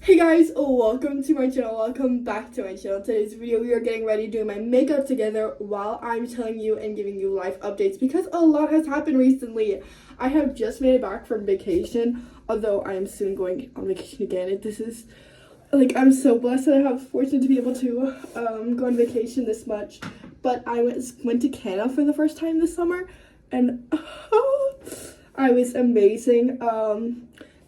Hey guys, welcome to my channel, welcome back to my channel. Today's video we are getting ready doing my makeup together while I'm telling you and giving you life updates because a lot has happened recently. I have just made it back from vacation, although I am soon going on vacation again. This is, like, I'm so blessed that I have fortunate to be able to go on vacation this much. But I went to Canada for the first time this summer and I was amazing.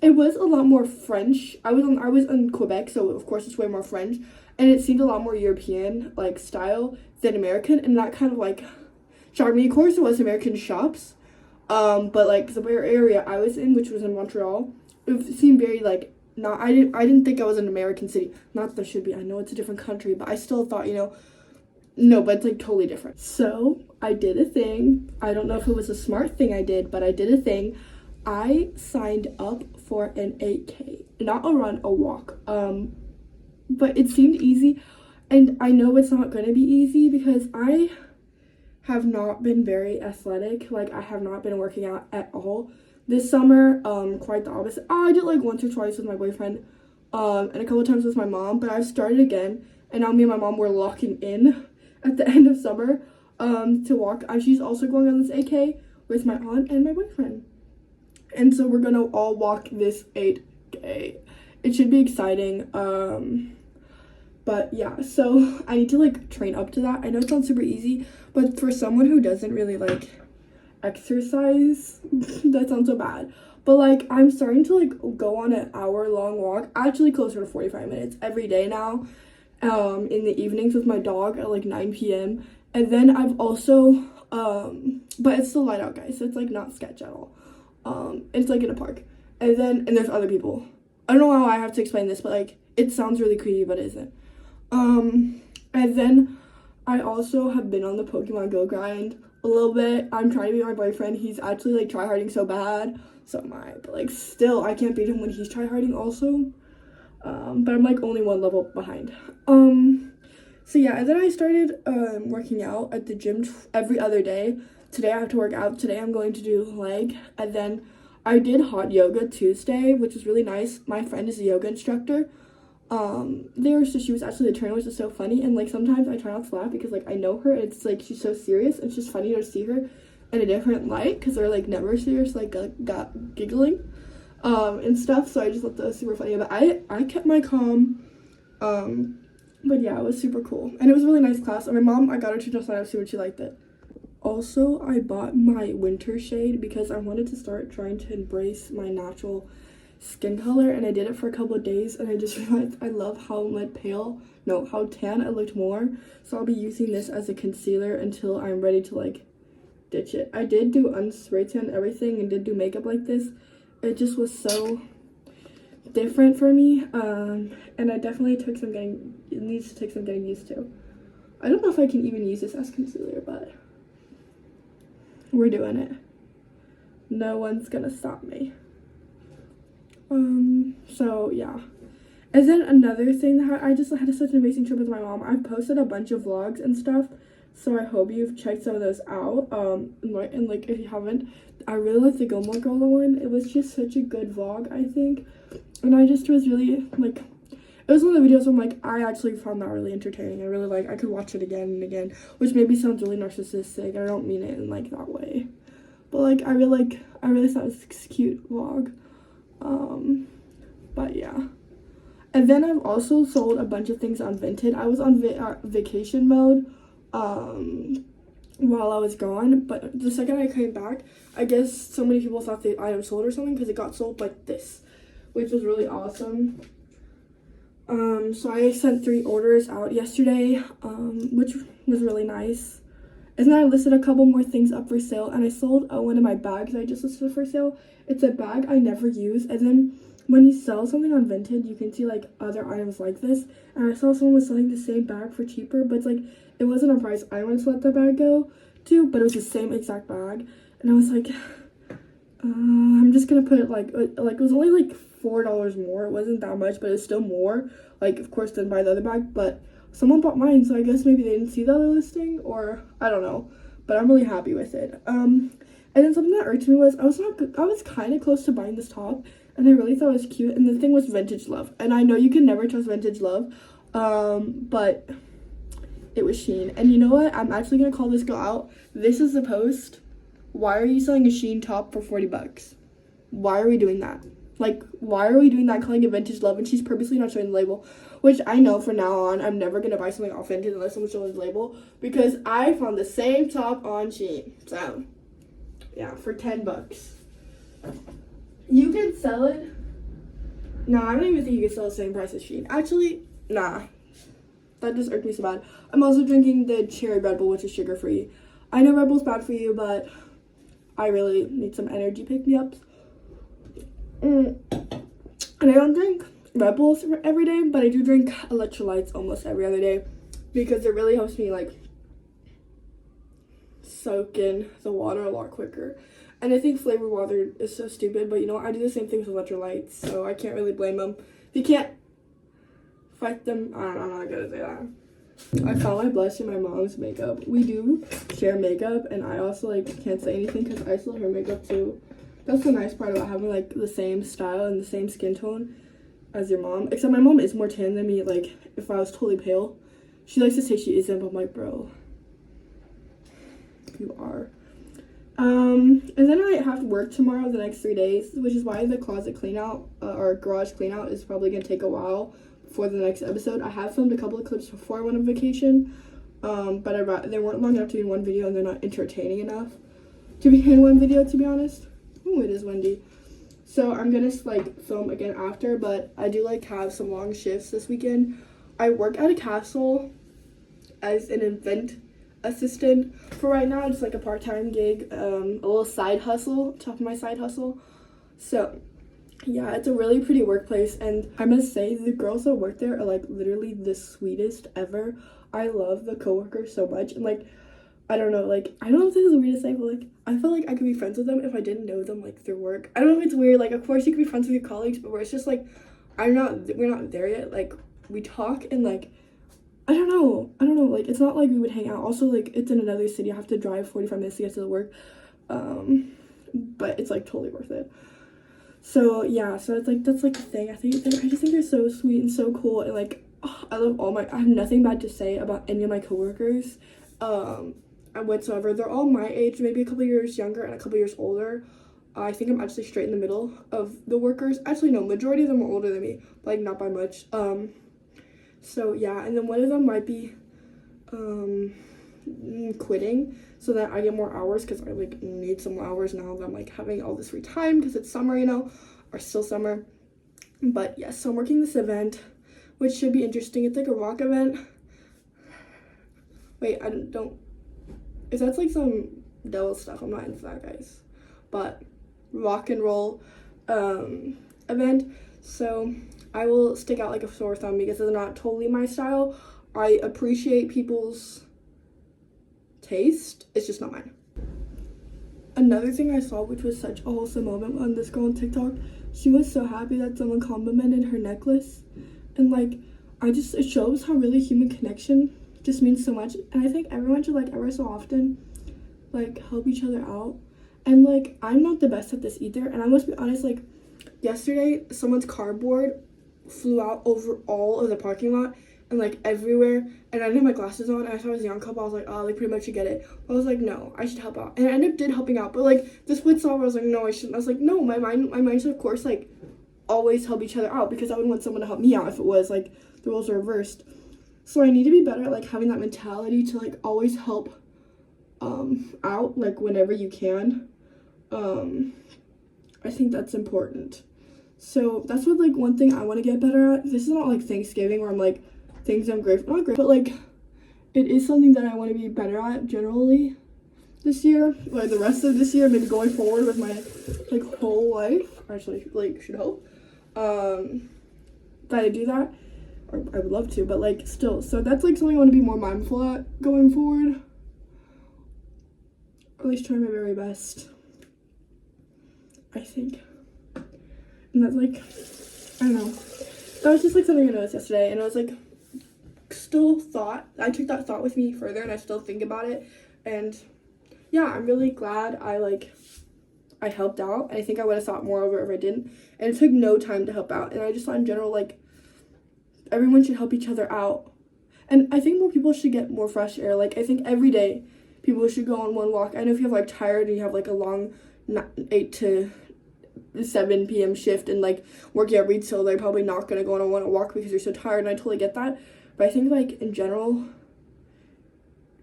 It was a lot more French. I was in Quebec, so of course it's way more French, and it seemed a lot more European like style than American, and that kind of like shocked me. Of course, it was American shops, but like the area I was in, which was in Montreal, it seemed very like not. I didn't think I was in an American city. Not that there should be. I know it's a different country, but I still thought no, but it's like totally different. So I did a thing. I don't know if it was a smart thing I did, but I did a thing. I signed up for an 8K, not a run, a walk. But it seemed easy, and I know it's not going to be easy because I have not been very athletic. Like, I have not been working out at all this summer. Quite the opposite. I did like once or twice with my boyfriend, and a couple of times with my mom, but I've started again, and now me and my mom were locking in at the end of summer, to walk. She's also going on this 8K with my aunt and my boyfriend. And so we're gonna all walk this 8K. It should be exciting. But yeah, so I need to like train up to that. I know it sounds super easy, but for someone who doesn't really like exercise, that sounds so bad. But like I'm starting to like go on an hour-long walk, actually closer to 45 minutes every day now, in the evenings with my dog at like 9 p.m. And then I've also, but it's still light out, guys, so it's like not sketch at all. It's like in a park, and there's other people. I don't know how I have to explain this, but like it sounds really creepy, but it isn't. And then I also have been on the Pokemon Go grind a little bit. I'm trying to beat my boyfriend. He's actually like tryharding so bad, so am I, but like still I can't beat him when he's tryharding also. But I'm like only one level behind. So yeah, and then I started working out at the gym every other day. Today I have to work out. Today I'm going to do leg. And then I did hot yoga Tuesday, which was really nice. My friend is a yoga instructor. She was actually the trainer, which is so funny. And like sometimes I try not to laugh because like I know her. It's like she's so serious. It's just funny to see her in a different light because they're like never serious, like got giggling and stuff. So I just thought that was super funny. But I kept my calm. But yeah, it was super cool. And it was a really nice class. And my mom, I got her to just sign up, see what she liked it. Also, I bought my winter shade because I wanted to start trying to embrace my natural skin color, and I did it for a couple of days, and I just realized I love how how tan I looked more. So I'll be using this as a concealer until I'm ready to like ditch it. I did do unspray tan everything and did do makeup like this. It just was so different for me, and I definitely it needs to take some getting used to. I don't know if I can even use this as concealer, but we're doing it. No one's gonna stop me. So yeah. And then another thing that I just had such an amazing trip with my mom. I've posted a bunch of vlogs and stuff, so I hope you've checked some of those out. And like if you haven't, I really liked the Gilmore Girl one. It was just such a good vlog, I think. And I just was really like, it was one of the videos where I'm like, I actually found that really entertaining. I could watch it again and again, which maybe sounds really narcissistic. I don't mean it in like that way, but like I really thought it was a cute vlog. But yeah. And then I've also sold a bunch of things on Vinted. I was on vacation mode while I was gone, but the second I came back, I guess so many people thought the item sold or something because it got sold like this, which was really awesome. So I sent 3 orders out yesterday, which was really nice. And then I listed a couple more things up for sale, and I sold one of my bags I just listed for sale. It's a bag I never use, and then when you sell something on Vinted, you can see like other items like this. And I saw someone was selling the same bag for cheaper, but it's like it wasn't a price I wanted to let the bag go to, but it was the same exact bag. And I was like, I'm just gonna put it like it was only like $4 more. It wasn't that much, but it's still more, like, of course, than buy the other bag. But someone bought mine, so I guess maybe they didn't see the other listing, or I don't know, but I'm really happy with it. And then something that irked me was I was kind of close to buying this top, and I really thought it was cute. And the thing was Vintage Love, and I know you can never trust Vintage Love, but it was Shein. And you know what? I'm actually gonna call this girl out. This is the post. Why are you selling a Shein top for 40 bucks? Why are we doing that? Like, why are we doing that, calling it Vintage Love, and she's purposely not showing the label? Which I know from now on, I'm never going to buy something off Vintage unless someone shows the label, because I found the same top on Shein. So, yeah, for 10 bucks. You can sell it. No, I don't even think you can sell the same price as Shein. Actually, nah. That just irked me so bad. I'm also drinking the cherry Red Bull, which is sugar-free. I know Red Bull's bad for you, but I really need some energy pick-me-ups. And I don't drink Red Bulls every day, but I do drink electrolytes almost every other day because it really helps me like soak in the water a lot quicker. And I think flavored water is so stupid, but you know what? I do the same thing with electrolytes, so I can't really blame them. If you can't fight them, I'm not gonna say that. I found my blush in my mom's makeup. We do share makeup, and I also like can't say anything because I still her makeup too. That's the nice part about having like the same style and the same skin tone as your mom. Except my mom is more tan than me. Like if I was totally pale, she likes to say she isn't, but I'm like, bro, you are. And then I have to work tomorrow the next 3 days, which is why the closet clean out or garage clean out is probably gonna take a while before the next episode. I have filmed a couple of clips before I went on vacation, but they weren't long enough to be in one video, and they're not entertaining enough to be in one video, to be honest. Ooh, it is windy. So I'm gonna like film again after, but I do like have some long shifts this weekend. I work at a castle as an event assistant for right now. It's like a part-time gig, a little side hustle, top of my side hustle. So yeah, it's a really pretty workplace, and I must say the girls that work there are like literally the sweetest ever. I love the coworkers so much, and like I don't know, like, I don't know if this is weird to say, but, like, I feel like I could be friends with them if I didn't know them, like, through work. I don't know if it's weird, like, of course you could be friends with your colleagues, but where it's just, like, we're not there yet, like, we talk, and, like, I don't know, like, it's not like we would hang out. Also, like, it's in another city. I have to drive 45 minutes to get to the work, but it's, like, totally worth it. So, yeah, so it's, like, that's, like, the thing. I just think they're so sweet and so cool, and, like, oh, I have nothing bad to say about any of my coworkers, whatsoever. They're all my age, maybe a couple years younger and a couple years older. I think I'm actually straight in the middle of the workers. Actually, no, majority of them are older than me, but like not by much. So yeah, and then one of them might be quitting so that I get more hours, because I like need some more hours now that I'm like having all this free time because it's summer, you know, or still summer. But yes, so I'm working this event, which should be interesting. It's like a rock event. Wait, if that's like some devil stuff, I'm not into that, guys. But rock and roll event. So I will stick out like a sore thumb because it's not totally my style. I appreciate people's taste. It's just not mine. Another thing I saw, which was such a wholesome moment on this girl on TikTok, she was so happy that someone complimented her necklace. And like, it shows how really human connection just means so much, and I think everyone should like ever so often like help each other out. And like, I'm not the best at this either, and I must be honest, like yesterday someone's cardboard flew out over all of the parking lot and like everywhere, and I didn't have my glasses on, and I thought it was a young couple. I was like, oh, they pretty much should get it. But I was like, no, I should help out, and I ended up helping out. But like this split saw, I was like, no, I shouldn't. I was like, no, my mind should of course like always help each other out, because I wouldn't want someone to help me out if it was like the roles are reversed. So I need to be better at like having that mentality to like always help out like whenever you can. I think that's important. So that's what like one thing I want to get better at. This is not like Thanksgiving where I'm like things I'm grateful, not grateful, but like it is something that I want to be better at generally this year, like the rest of this year, maybe going forward with my like whole life. Actually, like should hope that I do that. Or I would love to, but like still. So that's like something I want to be more mindful at going forward. Or at least try my very best, I think. And that's like, I don't know. That was just like something I noticed yesterday, and I was like, I took that thought with me further, and I still think about it. And yeah, I'm really glad I I helped out, and I think I would have thought more of it if I didn't. And it took no time to help out. And I just thought in general, like, everyone should help each other out. And I think more people should get more fresh air. Like, I think every day people should go on one walk. I know if you're like tired and you have like a long 8 to 7 p.m. shift and like working at retail, they're probably not gonna go on a one walk because you're so tired, and I totally get that. But I think like in general,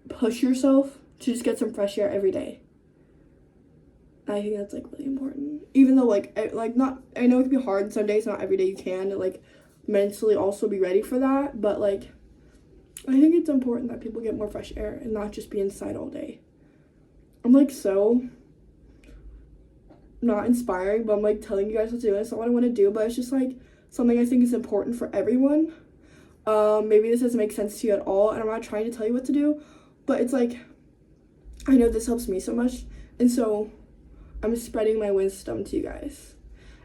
push yourself to just get some fresh air every day. I think that's like really important. Even though like not, I know it can be hard some days, not every day you can like mentally also be ready for that, but like I think it's important that people get more fresh air and not just be inside all day. I'm like so not inspiring, but I'm like telling you guys what to do. It's not what I want to do, but it's just like something I think is important for everyone. Maybe this doesn't make sense to you at all, and I'm not trying to tell you what to do, but it's like I know this helps me so much, and so I'm spreading my wisdom to you guys.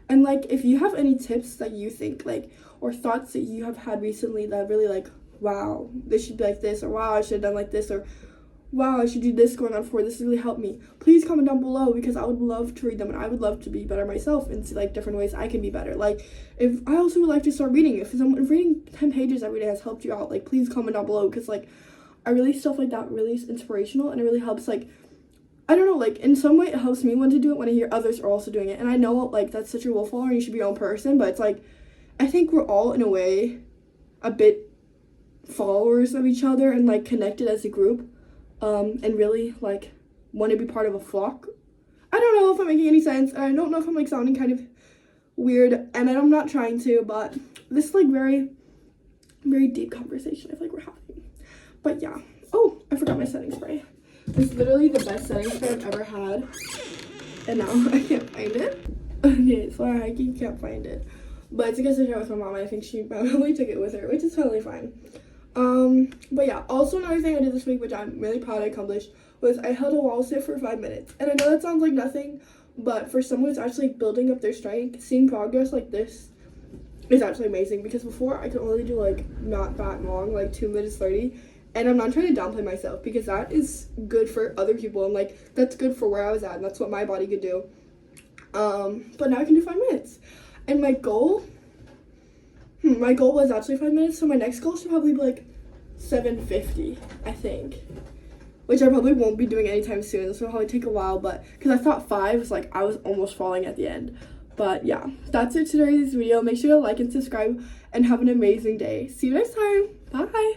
And like if you have any tips that you think like, or thoughts that you have had recently that really like, wow, this should be like this, or wow, I should have done like this, or wow, I should do this going on for this really helped me, please comment down below, because I would love to read them, and I would love to be better myself and see like different ways I can be better. Like if I also would like to start reading, if reading 10 pages every day has helped you out, like please comment down below, because like I really stuff like that really is inspirational, and it really helps. Like I don't know, like in some way it helps me want to do it when I hear others are also doing it. And I know like that's such a rule follower and you should be your own person, but it's like I think we're all in a way a bit followers of each other and like connected as a group, and really like want to be part of a flock. I don't know if I'm making any sense, and I don't know if I'm like sounding kind of weird, and I'm not trying to, but this is like very, very deep conversation I feel like we're having. But yeah. Oh, I forgot my setting spray. It's literally the best setting spray I've ever had, and now I can't find it. Okay, so I can't find it, but it's because I shared with my mom. I think she probably took it with her, which is totally fine. But yeah, also another thing I did this week, which I'm really proud I accomplished, was I held a wall sit for 5 minutes. And I know that sounds like nothing, but for someone who's actually building up their strength, seeing progress like this is actually amazing, because before I could only do like not that long, like 2 minutes 30. And I'm not trying to downplay myself, because that is good for other people, and like that's good for where I was at, and that's what my body could do. But now I can do 5 minutes. And my goal was actually 5 minutes, so my next goal should probably be like 7:50, I think, which I probably won't be doing anytime soon. This will probably take a while, but because I thought 5 was like I was almost falling at the end. But yeah, that's it for today's video. Make sure to like and subscribe, and have an amazing day. See you next time. Bye.